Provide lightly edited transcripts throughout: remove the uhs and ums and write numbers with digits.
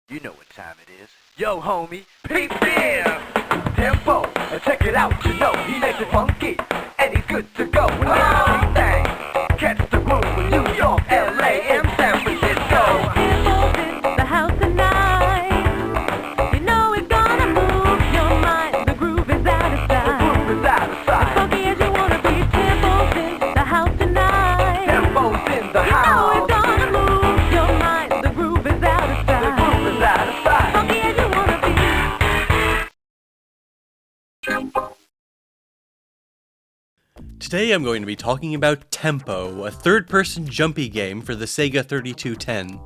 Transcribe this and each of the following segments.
You know what time it is. Yo, homie, Peep here! Tempo, check it out, you know he makes it funky, and he's good to go. Everything, catch the groove from New York, LA, and San Francisco. The house tonight, you know it's gonna move your mind. The groove is out of sight. The groove is out of sight. As funky as you wanna be, Tempo's in the house tonight. Tempo's in the You house. know it's gonna move your mind. The groove is out of sight. The groove is out of sight. Funky as you wanna be. Today I'm going to be talking about Tempo, a third-person jumpy game for the Sega 3210.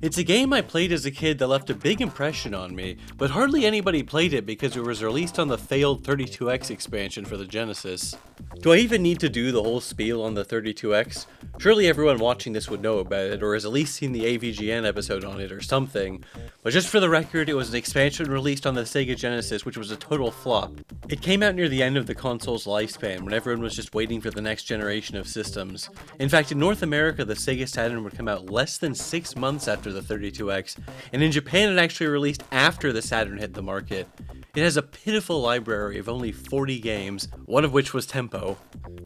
It's a game I played as a kid that left a big impression on me, but hardly anybody played it because it was released on the failed 32X expansion for the Genesis. Do I even need to do the whole spiel on the 32X? Surely everyone watching this would know about it, or has at least seen the AVGN episode on it or something. But just for the record, it was an expansion released on the Sega Genesis, which was a total flop. It came out near the end of the console's lifespan, when everyone was just waiting for the next generation of systems. In fact, in North America, the Sega Saturn would come out less than 6 months after the 32X, and in Japan it actually released after the Saturn hit the market. It has a pitiful library of only 40 games, one of which was Tempo.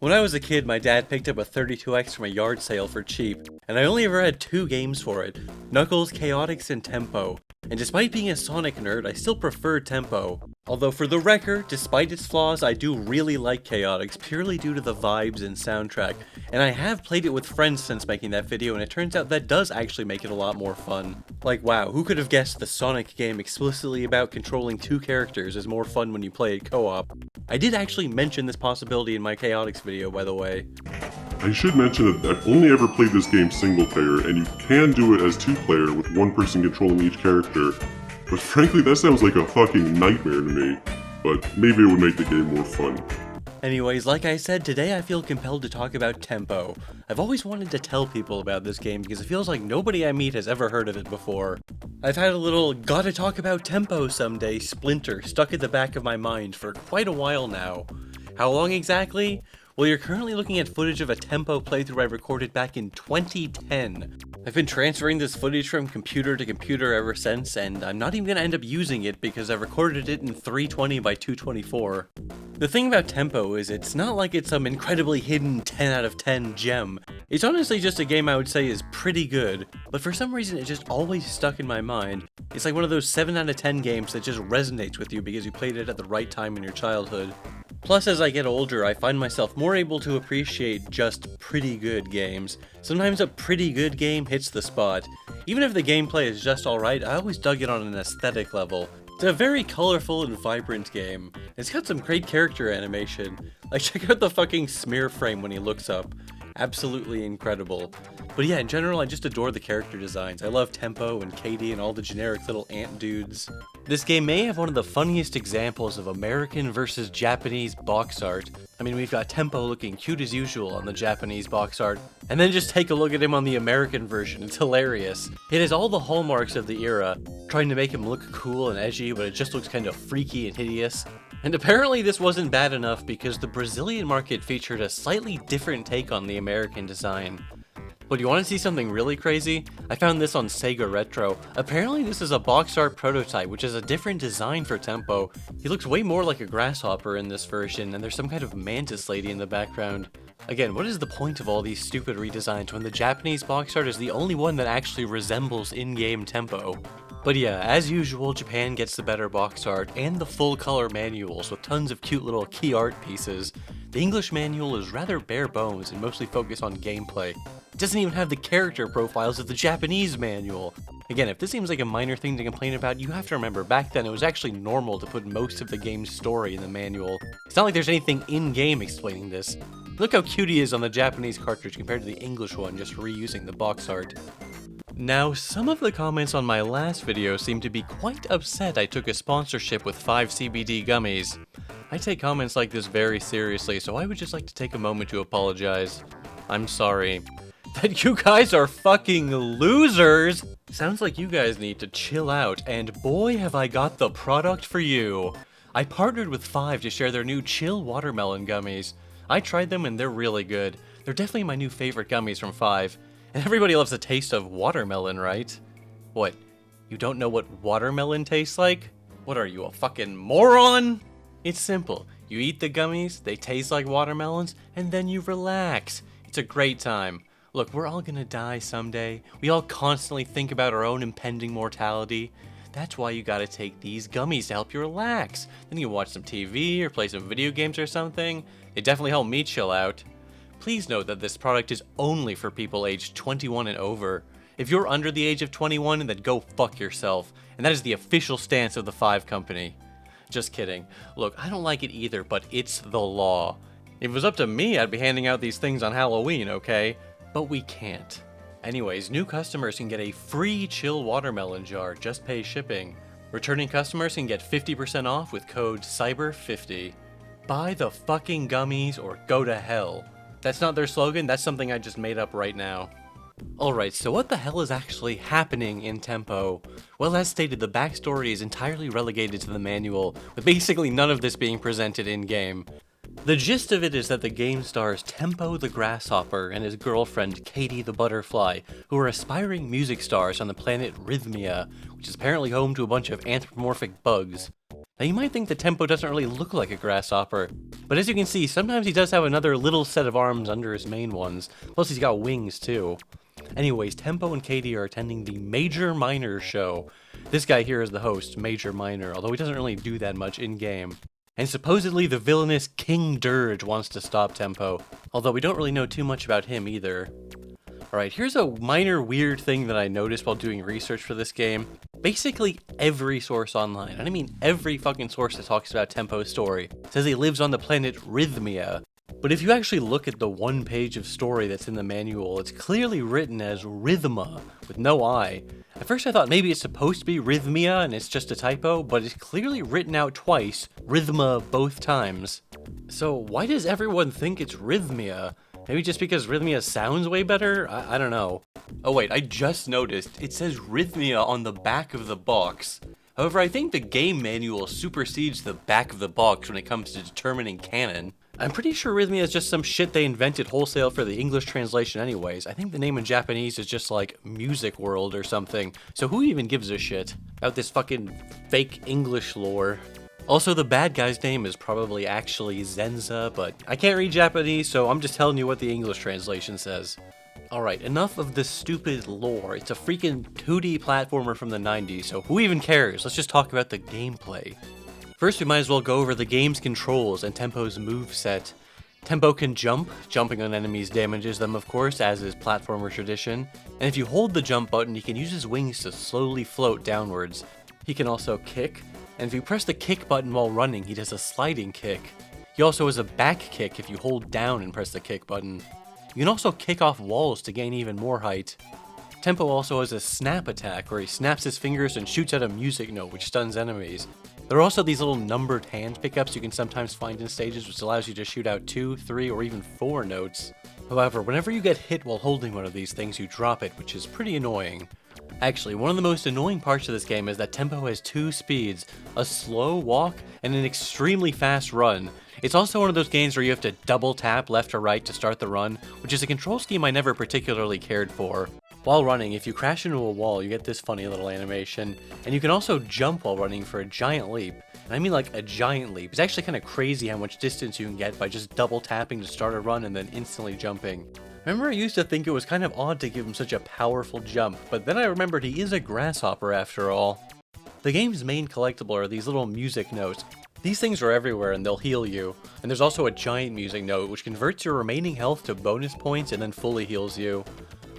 When I was a kid, my dad picked up a 32X from a yard sale for cheap, and I only ever had 2 games for it, Knuckles, Chaotix, and Tempo. And despite being a Sonic nerd, I still prefer Tempo. Although for the record, despite its flaws, I do really like Chaotix purely due to the vibes and soundtrack, and I have played it with friends since making that video, and it turns out that does actually make it a lot more fun. Like wow, who could have guessed the Sonic game explicitly about controlling 2 characters is more fun when you play it co-op. I did actually mention this possibility in my Chaotix video, by the way. I should mention that I've only ever played this game single player, and you can do it as 2-player with one person controlling each character. But frankly, that sounds like a fucking nightmare to me. But maybe it would make the game more fun. Anyways, like I said, today I feel compelled to talk about Tempo. I've always wanted to tell people about this game because it feels like nobody I meet has ever heard of it before. I've had a little gotta talk about Tempo someday splinter stuck at the back of my mind for quite a while now. How long exactly? Well, you're currently looking at footage of a Tempo playthrough I recorded back in 2010. I've been transferring this footage from computer to computer ever since, and I'm not even going to end up using it because I recorded it in 320 by 224. The thing about Tempo is it's not like it's some incredibly hidden 10 out of 10 gem. It's honestly just a game I would say is pretty good, but for some reason it just always stuck in my mind. It's like one of those 7 out of 10 games that just resonates with you because you played it at the right time in your childhood. Plus, as I get older, I find myself more able to appreciate just pretty good games. Sometimes a pretty good game hits the spot. Even if the gameplay is just alright, I always dug it on an aesthetic level. It's a very colorful and vibrant game. It's got some great character animation. Like, check out the fucking smear frame when he looks up. Absolutely incredible. But yeah, in general, I just adore the character designs. I love Tempo and Katie and all the generic little ant dudes. This game may have one of the funniest examples of American versus Japanese box art. I mean, we've got Tempo looking cute as usual on the Japanese box art, and then just take a look at him on the American version. It's hilarious. It has all the hallmarks of the era, trying to make him look cool and edgy, but it just looks kind of freaky and hideous. And apparently this wasn't bad enough because the Brazilian market featured a slightly different take on the American design. But you want to see something really crazy? I found this on Sega Retro. Apparently this is a box art prototype, which is a different design for Tempo. He looks way more like a grasshopper in this version, and there's some kind of mantis lady in the background. Again, what is the point of all these stupid redesigns when the Japanese box art is the only one that actually resembles in-game Tempo? But yeah, as usual, Japan gets the better box art and the full color manuals with tons of cute little key art pieces. The English manual is rather bare bones and mostly focused on gameplay. It doesn't even have the character profiles of the Japanese manual. Again, if this seems like a minor thing to complain about, you have to remember back then it was actually normal to put most of the game's story in the manual. It's not like there's anything in-game explaining this. Look how cute he is on the Japanese cartridge compared to the English one, just reusing the box art. Now, some of the comments on my last video seem to be quite upset I took a sponsorship with 5CBD gummies. I take comments like this very seriously, so I would just like to take a moment to apologize. I'm sorry. That you guys are fucking losers! Sounds like you guys need to chill out, and boy have I got the product for you. I partnered with 5 to share their new Chill Watermelon gummies. I tried them and they're really good. They're definitely my new favorite gummies from 5. And everybody loves the taste of watermelon, right? What? You don't know what watermelon tastes like? What are you, a fucking moron? It's simple. You eat the gummies, they taste like watermelons, and then you relax. It's a great time. Look, we're all gonna die someday. We all constantly think about our own impending mortality. That's why you gotta take these gummies to help you relax. Then you can watch some TV or play some video games or something. They definitely help me chill out. Please note that this product is only for people aged 21 and over. If you're under the age of 21, then go fuck yourself. And that is the official stance of the Five Company. Just kidding. Look, I don't like it either, but it's the law. If it was up to me, I'd be handing out these things on Halloween, okay? But we can't. Anyways, new customers can get a free chill watermelon jar, just pay shipping. Returning customers can get 50% off with code CYBER50. Buy the fucking gummies or go to hell. That's not their slogan, that's something I just made up right now. Alright, so what the hell is actually happening in Tempo? Well, as stated, the backstory is entirely relegated to the manual, with basically none of this being presented in-game. The gist of it is that the game stars Tempo the Grasshopper and his girlfriend Katie the Butterfly, who are aspiring music stars on the planet Rhythmia, which is apparently home to a bunch of anthropomorphic bugs. Now you might think that Tempo doesn't really look like a grasshopper, but as you can see, sometimes he does have another little set of arms under his main ones, plus he's got wings too. Anyways, Tempo and Katie are attending the Major Minor show. This guy here is the host, Major Minor, although he doesn't really do that much in-game. And supposedly the villainous King Dirge wants to stop Tempo, although we don't really know too much about him either. Alright, here's a minor weird thing that I noticed while doing research for this game. Basically every source online, and I mean every fucking source that talks about Tempo's story, says he lives on the planet Rhythmia. But if you actually look at the one page of story that's in the manual, it's clearly written as Rhythma, with no I. At first I thought maybe it's supposed to be Rhythmia and it's just a typo, but it's clearly written out twice, Rhythma both times. So why does everyone think it's Rhythmia? Maybe just because Rhythmia sounds way better? I don't know. Oh wait, I just noticed, it says Rhythmia on the back of the box. However, I think the game manual supersedes the back of the box when it comes to determining canon. I'm pretty sure Rhythmia is just some shit they invented wholesale for the English translation anyways. I think the name in Japanese is just like Music World or something, so who even gives a shit about this fucking fake English lore? Also, the bad guy's name is probably actually Zenza, but I can't read Japanese, so I'm just telling you what the English translation says. Alright, enough of this stupid lore. It's a freaking 2D platformer from the 90s, so who even cares? Let's just talk about the gameplay. First, we might as well go over the game's controls and Tempo's moveset. Tempo can jump. Jumping on enemies damages them, of course, as is platformer tradition. And if you hold the jump button, he can use his wings to slowly float downwards. He can also kick, and if you press the kick button while running, he does a sliding kick. He also has a back kick if you hold down and press the kick button. You can also kick off walls to gain even more height. Tempo also has a snap attack, where he snaps his fingers and shoots out a music note which stuns enemies. There are also these little numbered hand pickups you can sometimes find in stages, which allows you to shoot out 2, 3, or even 4 notes. However, whenever you get hit while holding one of these things, you drop it, which is pretty annoying. Actually, one of the most annoying parts of this game is that Tempo has 2 speeds, a slow walk and an extremely fast run. It's also one of those games where you have to double tap left or right to start the run, which is a control scheme I never particularly cared for. While running, if you crash into a wall, you get this funny little animation, and you can also jump while running for a giant leap. And I mean like a giant leap. It's actually kind of crazy how much distance you can get by just double tapping to start a run and then instantly jumping. Remember, I used to think it was kind of odd to give him such a powerful jump, but then I remembered he is a grasshopper after all. The game's main collectible are these little music notes. These things are everywhere and they'll heal you. And there's also a giant music note which converts your remaining health to bonus points and then fully heals you.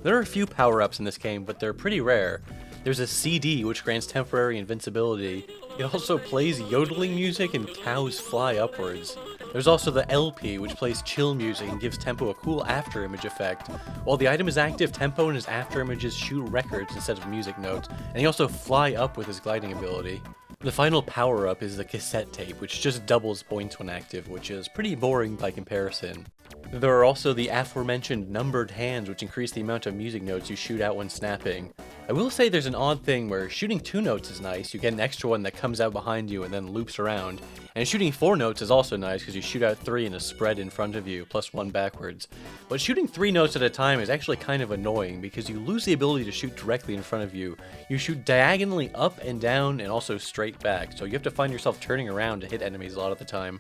There are a few power-ups in this game, but they're pretty rare. There's a CD, which grants temporary invincibility. It also plays yodeling music and cows fly upwards. There's also the LP, which plays chill music and gives Tempo a cool afterimage effect. While the item is active, Tempo and his afterimages shoot records instead of music notes, and he also fly up with his gliding ability. The final power-up is the cassette tape, which just doubles points when active, which is pretty boring by comparison. There are also the aforementioned numbered hands, which increase the amount of music notes you shoot out when snapping. I will say there's an odd thing where shooting 2 notes is nice, you get an extra one that comes out behind you and then loops around. And shooting 4 notes is also nice because you shoot out 3 in a spread in front of you, plus 1 backwards. But shooting 3 notes at a time is actually kind of annoying because you lose the ability to shoot directly in front of you. You shoot diagonally up and down and also straight back, so you have to find yourself turning around to hit enemies a lot of the time.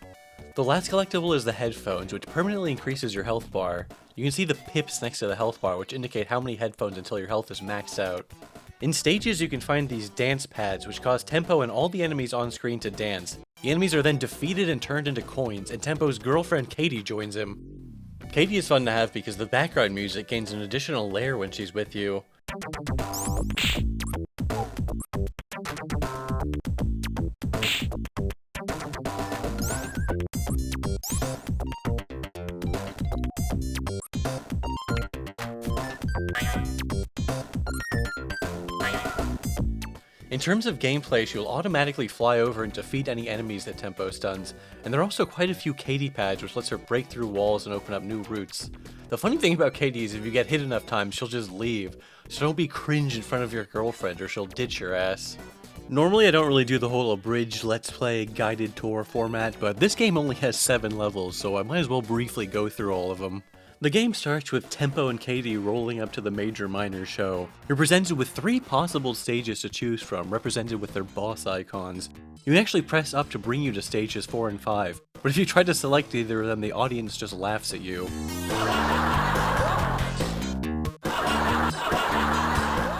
The last collectible is the headphones, which permanently increases your health bar. You can see the pips next to the health bar, which indicate how many headphones until your health is maxed out. In stages, you can find these dance pads, which cause Tempo and all the enemies on screen to dance. The enemies are then defeated and turned into coins, and Tempo's girlfriend Katie joins him. Katie is fun to have because the background music gains an additional layer when she's with you. In terms of gameplay, she will automatically fly over and defeat any enemies that Tempo stuns, and there are also quite a few Katie pads which lets her break through walls and open up new routes. The funny thing about Katie is if you get hit enough times, she'll just leave, so don't be cringe in front of your girlfriend or she'll ditch your ass. Normally I don't really do the whole abridged let's play guided tour format, but this game only has 7 levels, so I might as well briefly go through all of them. The game starts with Tempo and Katie rolling up to the Major Minor show. You're presented with 3 possible stages to choose from, represented with their boss icons. You can actually press up to bring you to stages 4 and 5, but if you try to select either of them, the audience just laughs at you.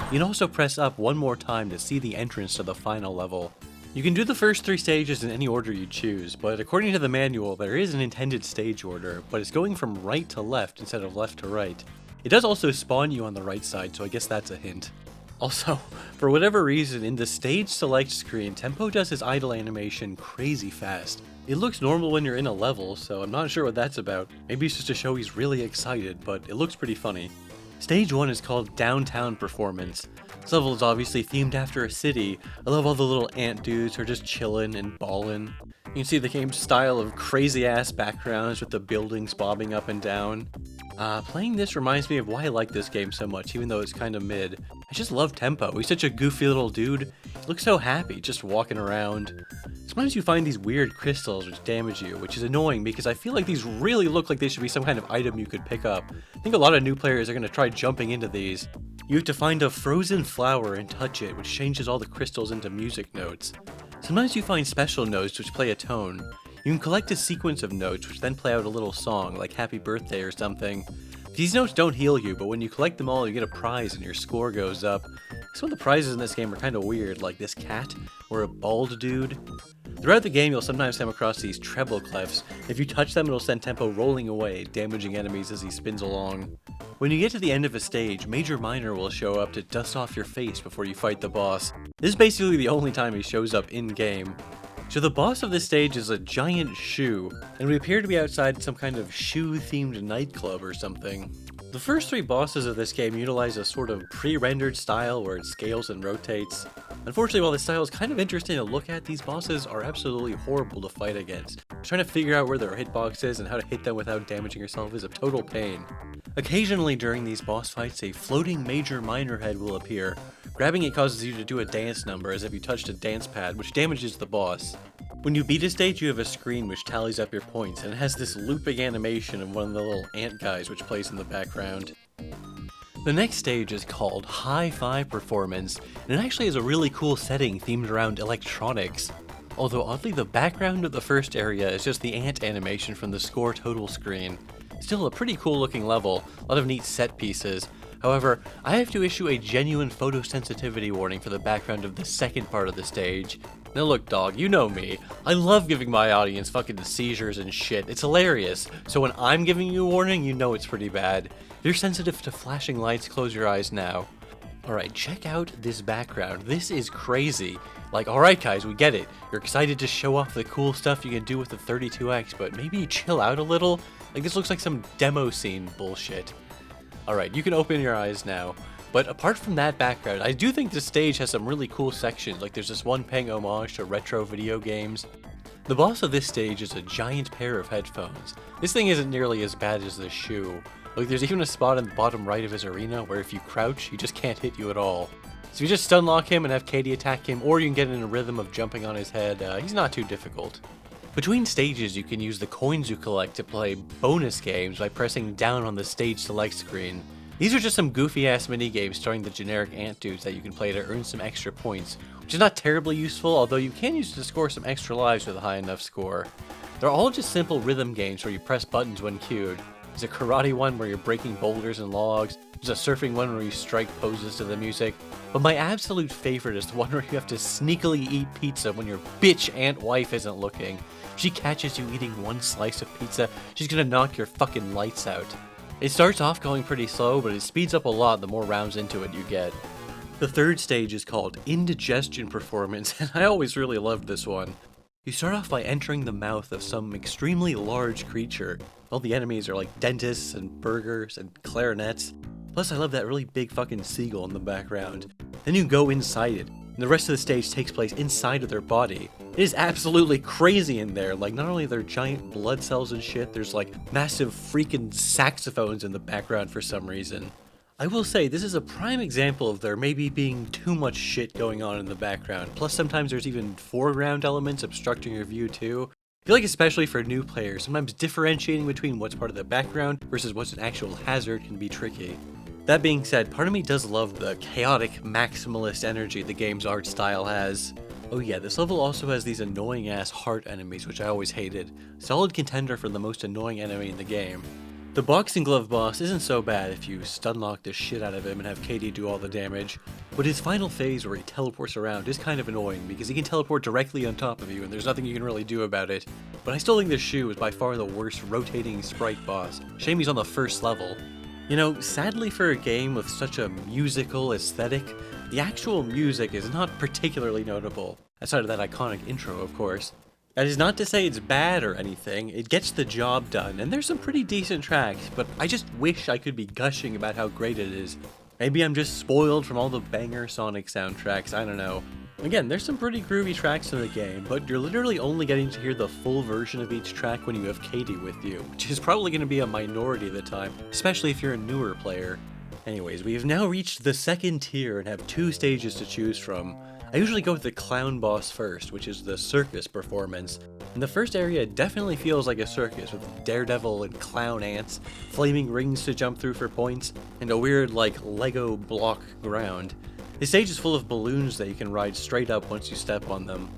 You can also press up one more time to see the entrance to the final level. You can do the first 3 stages in any order you choose, but according to the manual, there is an intended stage order, but it's going from right to left instead of left to right. It does also spawn you on the right side, so I guess that's a hint. Also, for whatever reason, in the stage select screen, Tempo does his idle animation crazy fast. It looks normal when you're in a level, so I'm not sure what that's about. Maybe it's just to show he's really excited, but it looks pretty funny. Stage 1 is called Downtown Performance. This level is obviously themed after a city. I love all the little ant dudes who are just chillin' and ballin'. You can see the game's style of crazy ass backgrounds with the buildings bobbing up and down. Playing this reminds me of why I like this game so much, even though it's kinda mid. I just love Tempo. He's such a goofy little dude. He looks so happy just walking around. Sometimes you find these weird crystals which damage you, which is annoying because I feel like these really look like they should be some kind of item you could pick up. I think a lot of new players are going to try jumping into these. You have to find a frozen flower and touch it, which changes all the crystals into music notes. Sometimes you find special notes which play a tone. You can collect a sequence of notes which then play out a little song, like Happy Birthday or something. These notes don't heal you, but when you collect them all, you get a prize and your score goes up. Some of the prizes in this game are kind of weird, like this cat, or a bald dude. Throughout the game, you'll sometimes come across these treble clefs. If you touch them, it'll send Tempo rolling away, damaging enemies as he spins along. When you get to the end of a stage, Major Minor will show up to dust off your face before you fight the boss. This is basically the only time he shows up in-game. So the boss of this stage is a giant shoe, and we appear to be outside some kind of shoe-themed nightclub or something. The first 3 bosses of this game utilize a sort of pre-rendered style where it scales and rotates. Unfortunately, while this style is kind of interesting to look at, these bosses are absolutely horrible to fight against. Trying to figure out where their hitbox is and how to hit them without damaging yourself is a total pain. Occasionally during these boss fights, a floating Major Minor head will appear. Grabbing it causes you to do a dance number as if you touched a dance pad, which damages the boss. When you beat a stage, you have a screen which tallies up your points, and it has this looping animation of one of the little ant guys which plays in the background. The next stage is called Hi-Fi Performance, and it actually has a really cool setting themed around electronics. Although oddly, the background of the first area is just the ant animation from the score total screen. Still a pretty cool looking level, a lot of neat set pieces. However, I have to issue a genuine photosensitivity warning for the background of the second part of the stage. Now look dog, you know me. I love giving my audience fucking seizures and shit. It's hilarious. So when I'm giving you a warning, you know it's pretty bad. If you're sensitive to flashing lights, close your eyes now. Alright, check out this background. This is crazy. Like, alright guys, we get it. You're excited to show off the cool stuff you can do with the 32X, but maybe chill out a little? Like, this looks like some demo scene bullshit. Alright, you can open your eyes now. But apart from that background, I do think this stage has some really cool sections, like there's this one paying homage to retro video games. The boss of this stage is a giant pair of headphones. This thing isn't nearly as bad as the shoe. Like, there's even a spot in the bottom right of his arena where if you crouch, he just can't hit you at all. So you just stun lock him and have Katie attack him, or you can get in a rhythm of jumping on his head. He's not too difficult. Between stages, you can use the coins you collect to play bonus games by pressing down on the stage select screen. These are just some goofy-ass mini-games starring the generic ant dudes that you can play to earn some extra points, which is not terribly useful, although you can use it to score some extra lives with a high enough score. They're all just simple rhythm games where you press buttons when cued. There's a karate one where you're breaking boulders and logs, there's a surfing one where you strike poses to the music, but my absolute favorite is the one where you have to sneakily eat pizza when your bitch ant wife isn't looking. If she catches you eating one slice of pizza, she's gonna knock your fucking lights out. It starts off going pretty slow, but it speeds up a lot the more rounds into it you get. The third stage is called Indigestion Performance, and I always really loved this one. You start off by entering the mouth of some extremely large creature. All the enemies are like dentists and burgers and clarinets. Plus I love that really big fucking seagull in the background. Then you go inside it, and the rest of the stage takes place inside of their body. It is absolutely crazy in there. Like, not only are there giant blood cells and shit, there's like massive freaking saxophones in the background for some reason. I will say, this is a prime example of there maybe being too much shit going on in the background. Plus sometimes there's even foreground elements obstructing your view too. I feel like especially for new players, sometimes differentiating between what's part of the background versus what's an actual hazard can be tricky. That being said, part of me does love the chaotic, maximalist energy the game's art style has. Oh yeah, this level also has these annoying ass heart enemies, which I always hated. Solid contender for the most annoying enemy in the game. The boxing glove boss isn't so bad if you stun lock the shit out of him and have Katie do all the damage, but his final phase where he teleports around is kind of annoying because he can teleport directly on top of you and there's nothing you can really do about it. But I still think this shoe is by far the worst rotating sprite boss. Shame he's on the first level. You know, sadly for a game with such a musical aesthetic, the actual music is not particularly notable, aside of that iconic intro of course. That is not to say it's bad or anything, it gets the job done, and there's some pretty decent tracks, but I just wish I could be gushing about how great it is. Maybe I'm just spoiled from all the banger Sonic soundtracks, I don't know. Again, there's some pretty groovy tracks in the game, but you're literally only getting to hear the full version of each track when you have Katie with you, which is probably going to be a minority of the time, especially if you're a newer player. Anyways, we have now reached the second tier and have two stages to choose from. I usually go with the clown boss first, which is the circus performance. And the first area definitely feels like a circus with daredevil and clown ants, flaming rings to jump through for points, and a weird like Lego block ground. The stage is full of balloons that you can ride straight up once you step on them.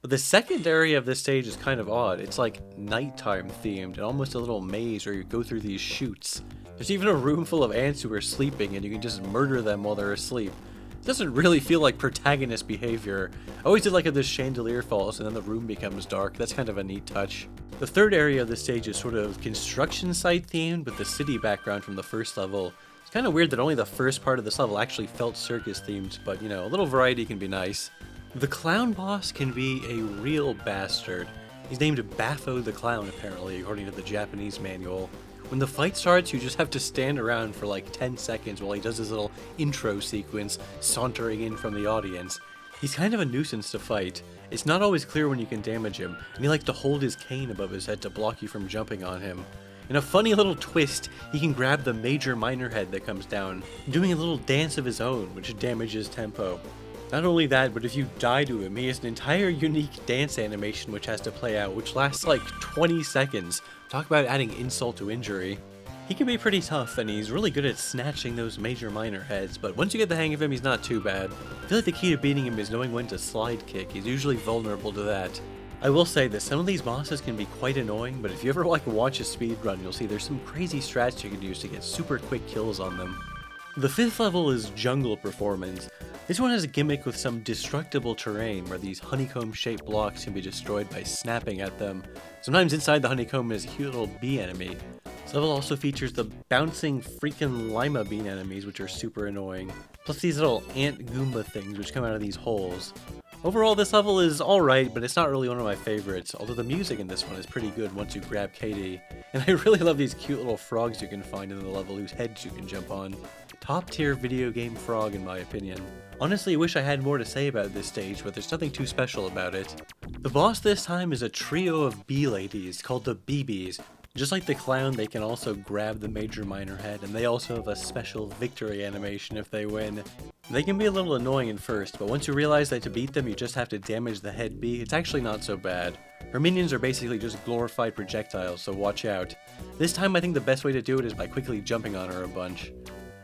But the second area of this stage is kind of odd. It's like nighttime themed and almost a little maze where you go through these chutes. There's even a room full of ants who are sleeping and you can just murder them while they're asleep. It doesn't really feel like protagonist behavior. I always did like if this chandelier falls and then the room becomes dark. That's kind of a neat touch. The third area of the stage is sort of construction site themed with the city background from the first level. It's kind of weird that only the first part of this level actually felt circus themed, but you know, a little variety can be nice. The clown boss can be a real bastard. He's named Baffo the Clown apparently, according to the Japanese manual. When the fight starts, you just have to stand around for like 10 seconds while he does his little intro sequence, sauntering in from the audience. He's kind of a nuisance to fight. It's not always clear when you can damage him, and he likes to hold his cane above his head to block you from jumping on him. In a funny little twist, he can grab the major minor head that comes down, doing a little dance of his own, which damages tempo. Not only that, but if you die to him, he has an entire unique dance animation which has to play out, which lasts like 20 seconds. Talk about adding insult to injury. He can be pretty tough, and he's really good at snatching those major minor heads, but once you get the hang of him, he's not too bad. I feel like the key to beating him is knowing when to slide kick. He's usually vulnerable to that. I will say that some of these bosses can be quite annoying, but if you ever like watch a speedrun, you'll see there's some crazy strats you can use to get super quick kills on them. The fifth level is Jungle Performance. This one has a gimmick with some destructible terrain where these honeycomb-shaped blocks can be destroyed by snapping at them. Sometimes inside the honeycomb is a cute little bee enemy. This level also features the bouncing freaking lima bean enemies, which are super annoying. Plus these little ant Goomba things which come out of these holes. Overall, this level is alright, but it's not really one of my favorites, although the music in this one is pretty good once you grab Katie. And I really love these cute little frogs you can find in the level whose heads you can jump on. Top tier video game frog in my opinion. Honestly, I wish I had more to say about this stage, but there's nothing too special about it. The boss this time is a trio of bee ladies called the BBs. Just like the clown, they can also grab the major minor head, and they also have a special victory animation if they win. They can be a little annoying at first, but once you realize that to beat them you just have to damage the head bee, it's actually not so bad. Her minions are basically just glorified projectiles, so watch out. This time I think the best way to do it is by quickly jumping on her a bunch.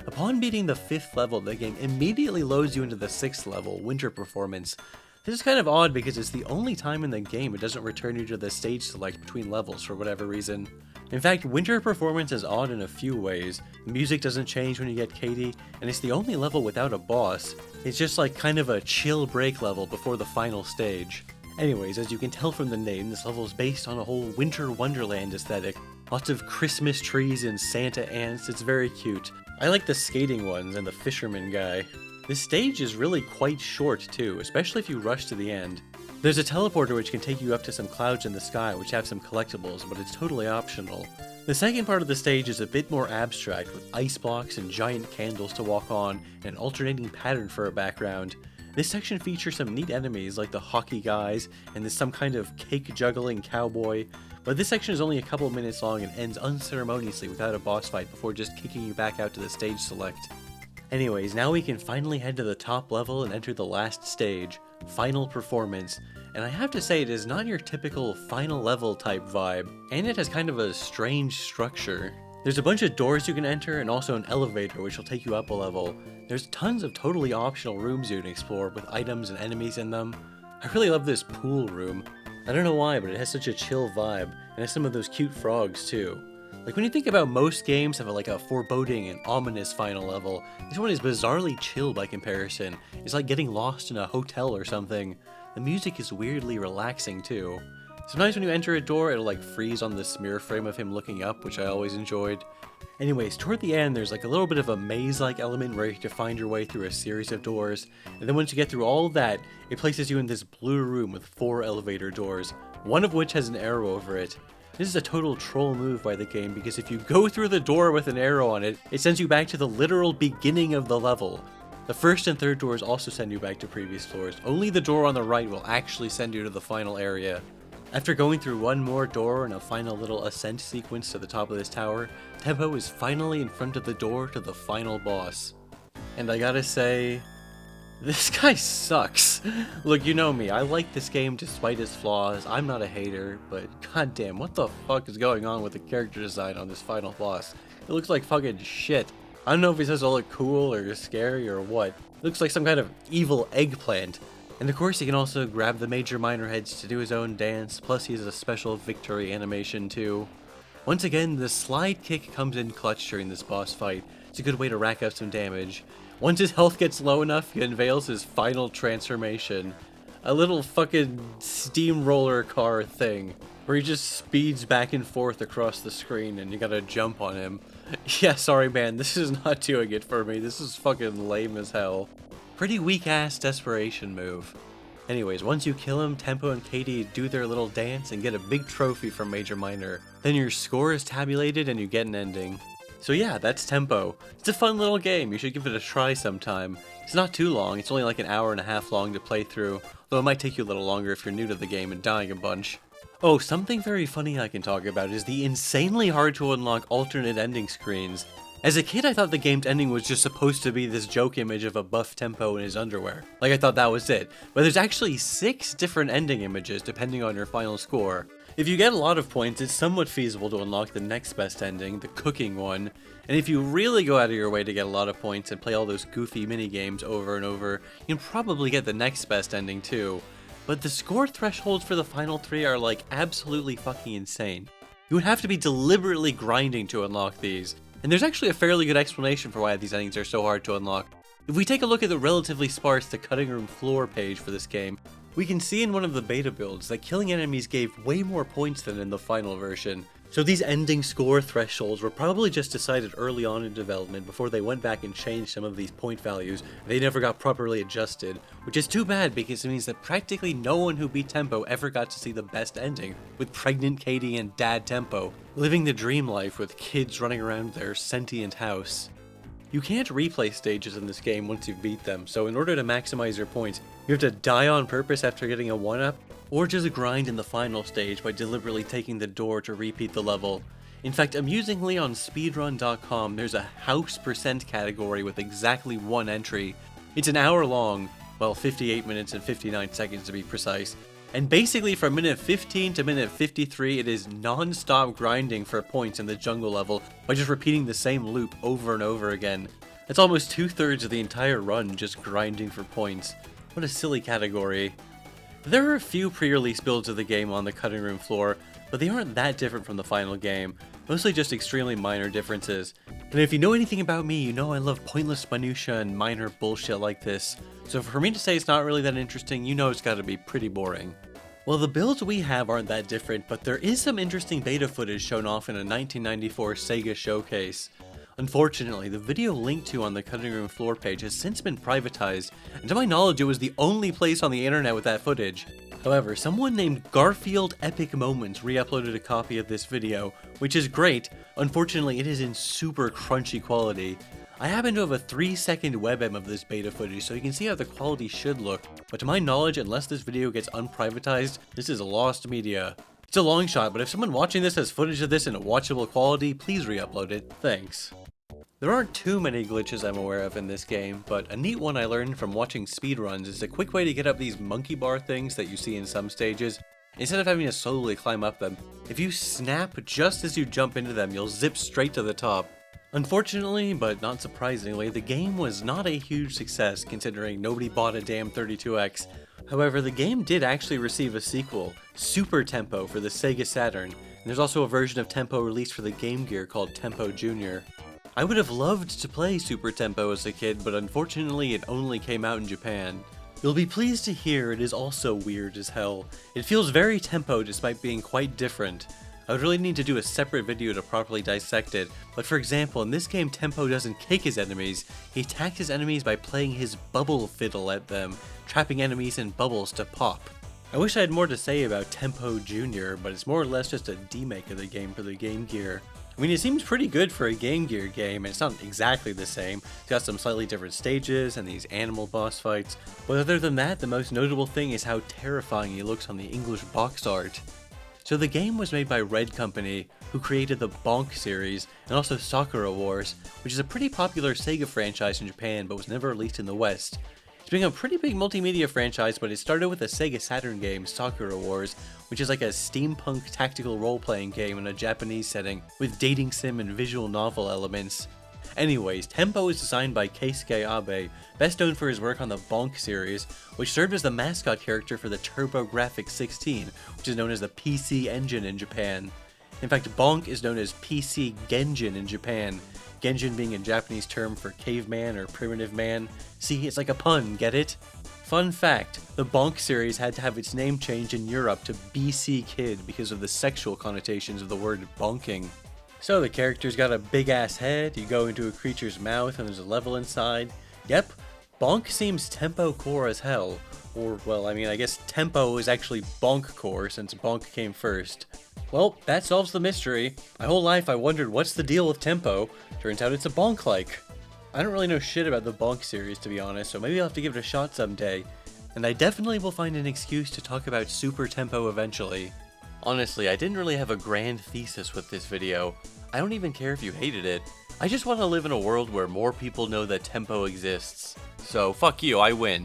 Upon beating the 5th level, the game immediately loads you into the 6th level, Winter Performance. This is kind of odd because it's the only time in the game it doesn't return you to the stage select between levels for whatever reason. In fact, Winter Performance is odd in a few ways. The music doesn't change when you get Katie, and it's the only level without a boss. It's just like kind of a chill break level before the final stage. Anyways, as you can tell from the name, this level is based on a whole winter wonderland aesthetic. Lots of Christmas trees and Santa ants, it's very cute. I like the skating ones and the fisherman guy. This stage is really quite short too, especially if you rush to the end. There's a teleporter which can take you up to some clouds in the sky which have some collectibles, but it's totally optional. The second part of the stage is a bit more abstract, with ice blocks and giant candles to walk on, and an alternating pattern for a background. This section features some neat enemies like the hockey guys, and there's some kind of cake juggling cowboy, but this section is only a couple minutes long and ends unceremoniously without a boss fight before just kicking you back out to the stage select. Anyways, now we can finally head to the top level and enter the last stage, Final Performance, and I have to say it is not your typical final level type vibe, and it has kind of a strange structure. There's a bunch of doors you can enter and also an elevator which will take you up a level. There's tons of totally optional rooms you can explore with items and enemies in them. I really love this pool room. I don't know why, but it has such a chill vibe, and has some of those cute frogs too. Like when you think about most games have like a foreboding and ominous final level, this one is bizarrely chill by comparison. It's like getting lost in a hotel or something. The music is weirdly relaxing too. Sometimes when you enter a door, it'll like freeze on the smear frame of him looking up, which I always enjoyed. Anyways, toward the end, there's like a little bit of a maze-like element where you have to find your way through a series of doors, and then once you get through all of that, it places you in this blue room with 4 elevator doors, one of which has an arrow over it. This is a total troll move by the game because if you go through the door with an arrow on it, it sends you back to the literal beginning of the level. The first and third doors also send you back to previous floors. Only the door on the right will actually send you to the final area. After going through one more door and a final little ascent sequence to the top of this tower, Tempo is finally in front of the door to the final boss. And I gotta say, this guy sucks. Look, you know me, I like this game despite its flaws, I'm not a hater, but goddamn, what the fuck is going on with the character design on this final boss? It looks like fucking shit. I don't know if he says to look cool or scary or what. It looks like some kind of evil eggplant. And of course he can also grab the major minor heads to do his own dance, plus he has a special victory animation too. Once again, the slide kick comes in clutch during this boss fight. It's a good way to rack up some damage. Once his health gets low enough, he unveils his final transformation. A little fucking steamroller car thing, where he just speeds back and forth across the screen and you gotta jump on him. Yeah, sorry man, this is not doing it for me. This is fucking lame as hell. Pretty weak ass desperation move. Anyways, once you kill him, Tempo and Katie do their little dance and get a big trophy from Major Minor. Then your score is tabulated and you get an ending. So yeah, that's Tempo. It's a fun little game, you should give it a try sometime. It's not too long, it's only like an hour and a half long to play through, though it might take you a little longer if you're new to the game and dying a bunch. Oh, something very funny I can talk about is the insanely hard to unlock alternate ending screens. As a kid, I thought the game's ending was just supposed to be this joke image of a buff Tempo in his underwear. Like, I thought that was it. But there's actually 6 different ending images depending on your final score. If you get a lot of points, it's somewhat feasible to unlock the next best ending, the cooking one. And if you really go out of your way to get a lot of points and play all those goofy minigames over and over, you can probably get the next best ending too. But the score thresholds for the final 3 are like absolutely fucking insane. You would have to be deliberately grinding to unlock these. And there's actually a fairly good explanation for why these endings are so hard to unlock. If we take a look at the relatively sparse The Cutting Room Floor page for this game, we can see in one of the beta builds that killing enemies gave way more points than in the final version. So these ending score thresholds were probably just decided early on in development before they went back and changed some of these point values. They never got properly adjusted, which is too bad because it means that practically no one who beat Tempo ever got to see the best ending, with pregnant Katie and dad Tempo, living the dream life with kids running around their sentient house. You can't replay stages in this game once you've beat them, so in order to maximize your points, you have to die on purpose after getting a 1-up, or just grind in the final stage by deliberately taking the door to repeat the level. In fact, amusingly on speedrun.com there's a house percent category with exactly one entry. It's an hour long, well 58 minutes and 59 seconds to be precise, and basically from minute 15 to minute 53 it is non-stop grinding for points in the jungle level by just repeating the same loop over and over again. That's almost 2/3 of the entire run just grinding for points. What a silly category. There are a few pre-release builds of the game on the cutting room floor, but they aren't that different from the final game, mostly just extremely minor differences. And if you know anything about me, you know I love pointless minutia and minor bullshit like this, so for me to say it's not really that interesting, you know it's gotta be pretty boring. Well, the builds we have aren't that different, but there is some interesting beta footage shown off in a 1994 Sega showcase. Unfortunately, the video linked to on the cutting room floor page has since been privatized, and to my knowledge it was the only place on the internet with that footage. However, someone named Garfield Epic Moments re-uploaded a copy of this video, which is great. Unfortunately, it is in super crunchy quality. I happen to have a 3-second WebM of this beta footage, so you can see how the quality should look, but to my knowledge, unless this video gets unprivatized, this is lost media. It's a long shot, but if someone watching this has footage of this in a watchable quality, please re-upload it. Thanks. There aren't too many glitches I'm aware of in this game, but a neat one I learned from watching speedruns is a quick way to get up these monkey bar things that you see in some stages. Instead of having to slowly climb up them, if you snap just as you jump into them, you'll zip straight to the top. Unfortunately, but not surprisingly, the game was not a huge success considering nobody bought a damn 32X. However, the game did actually receive a sequel, Super Tempo, for the Sega Saturn, and there's also a version of Tempo released for the Game Gear called Tempo Jr. I would have loved to play Super Tempo as a kid, but unfortunately it only came out in Japan. You'll be pleased to hear it is also weird as hell. It feels very Tempo despite being quite different. I would really need to do a separate video to properly dissect it, but for example, in this game Tempo doesn't kick his enemies, he attacks his enemies by playing his bubble fiddle at them, trapping enemies in bubbles to pop. I wish I had more to say about Tempo Jr., but it's more or less just a demake of the game for the Game Gear. I mean, it seems pretty good for a Game Gear game, and it's not exactly the same. It's got some slightly different stages and these animal boss fights, but other than that, the most notable thing is how terrifying he looks on the English box art. So the game was made by Red Company, who created the Bonk series, and also Sakura Wars, which is a pretty popular Sega franchise in Japan but was never released in the West. It's become a pretty big multimedia franchise, but it started with the Sega Saturn game Sakura Wars, which is like a steampunk tactical role-playing game in a Japanese setting, with dating sim and visual novel elements. Anyways, Tempo is designed by Keisuke Abe, best known for his work on the Bonk series, which served as the mascot character for the TurboGrafx-16, which is known as the PC Engine in Japan. In fact, Bonk is known as PC Genjin in Japan, Genjin being a Japanese term for caveman or primitive man. See, it's like a pun, get it? Fun fact, the Bonk series had to have its name changed in Europe to BC Kid because of the sexual connotations of the word bonking. So the character's got a big ass head, you go into a creature's mouth and there's a level inside. Yep, Bonk seems Tempo core as hell. Or, well, I mean, I guess Tempo is actually Bonk core since Bonk came first. Well, that solves the mystery. My whole life I wondered what's the deal with Tempo. Turns out it's a Bonk-like. I don't really know shit about the Bonk series to be honest, so maybe I'll have to give it a shot someday. And I definitely will find an excuse to talk about Super Tempo eventually. Honestly, I didn't really have a grand thesis with this video. I don't even care if you hated it. I just want to live in a world where more people know that Tempo exists. So fuck you, I win.